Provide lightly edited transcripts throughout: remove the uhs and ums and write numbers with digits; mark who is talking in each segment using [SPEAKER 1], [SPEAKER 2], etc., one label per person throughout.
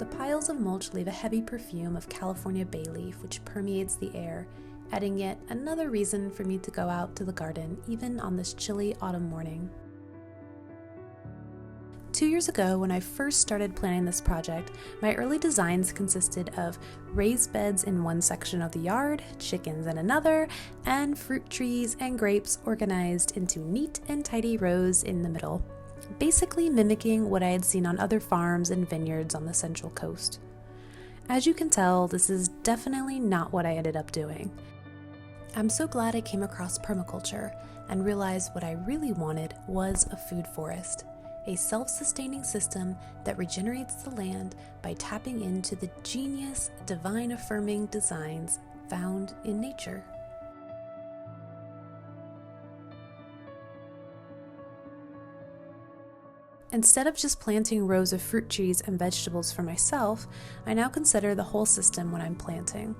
[SPEAKER 1] piles of mulch leave a heavy perfume of California bay leaf which permeates the air, adding yet another reason for me to go out to the garden even on this chilly autumn morning. 2 years ago, when I first started planning this project, my early designs consisted of raised beds in one section of the yard, chickens in another, and fruit trees and grapes organized into neat and tidy rows in the middle, basically mimicking what I had seen on other farms and vineyards on the Central Coast. As you can tell, this is definitely not what I ended up doing. I'm so glad I came across permaculture and realized what I really wanted was a food forest. A self-sustaining system that regenerates the land by tapping into the genius, divine-affirming designs found in nature. Instead of just planting rows of fruit trees and vegetables for myself, I now consider the whole system when I'm planting.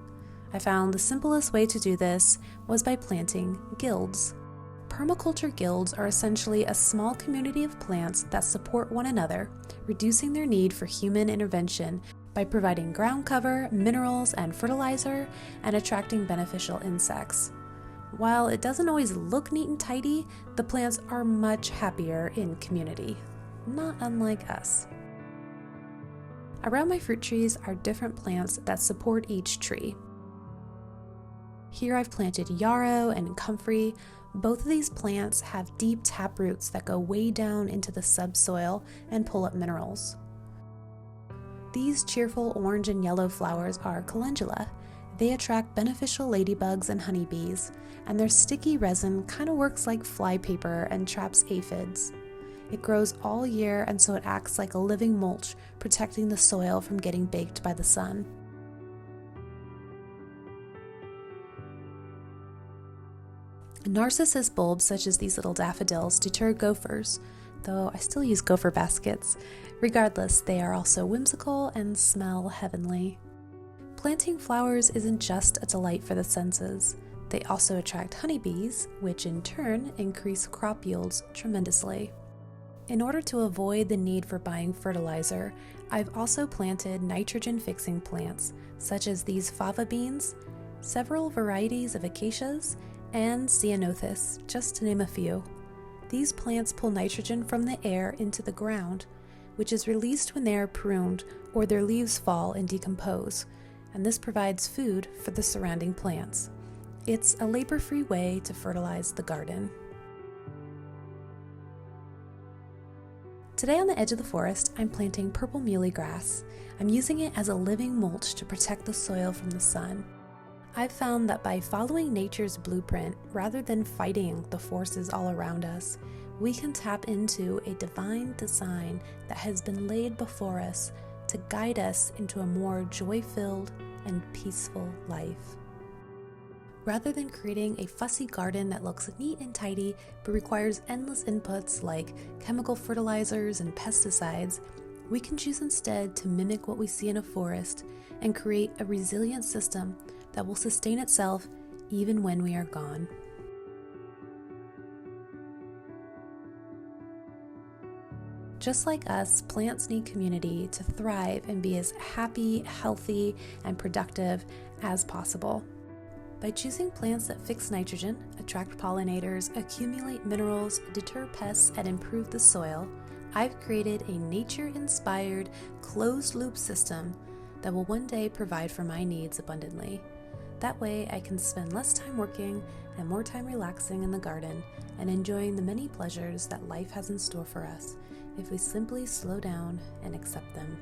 [SPEAKER 1] I found the simplest way to do this was by planting guilds. Permaculture guilds are essentially a small community of plants that support one another, reducing their need for human intervention by providing ground cover, minerals, and fertilizer, and attracting beneficial insects. While it doesn't always look neat and tidy, the plants are much happier in community, not unlike us. Around my fruit trees are different plants that support each tree. Here I've planted yarrow and comfrey. Both of these plants have deep tap roots that go way down into the subsoil and pull up minerals. These cheerful orange and yellow flowers are calendula. They attract beneficial ladybugs and honeybees, and their sticky resin kind of works like flypaper and traps aphids. It grows all year, and so it acts like a living mulch, protecting the soil from getting baked by the sun. Narcissus bulbs such as these little daffodils deter gophers, though I still use gopher baskets. Regardless, they are also whimsical and smell heavenly. Planting flowers isn't just a delight for the senses. They also attract honeybees, which in turn increase crop yields tremendously. In order to avoid the need for buying fertilizer, I've also planted nitrogen-fixing plants, such as these fava beans, several varieties of acacias, and ceanothus, just to name a few. These plants pull nitrogen from the air into the ground, which is released when they are pruned or their leaves fall and decompose, and this provides food for the surrounding plants. It's a labor-free way to fertilize the garden. Today on the edge of the forest, I'm planting purple muhly grass. I'm using it as a living mulch to protect the soil from the sun. I've found that by following nature's blueprint, rather than fighting the forces all around us, we can tap into a divine design that has been laid before us to guide us into a more joy-filled and peaceful life. Rather than creating a fussy garden that looks neat and tidy but requires endless inputs like chemical fertilizers and pesticides, we can choose instead to mimic what we see in a forest and create a resilient system that will sustain itself even when we are gone. Just like us, plants need community to thrive and be as happy, healthy, and productive as possible. By choosing plants that fix nitrogen, attract pollinators, accumulate minerals, deter pests, and improve the soil, I've created a nature-inspired, closed-loop system that will one day provide for my needs abundantly. That way, I can spend less time working and more time relaxing in the garden and enjoying the many pleasures that life has in store for us if we simply slow down and accept them.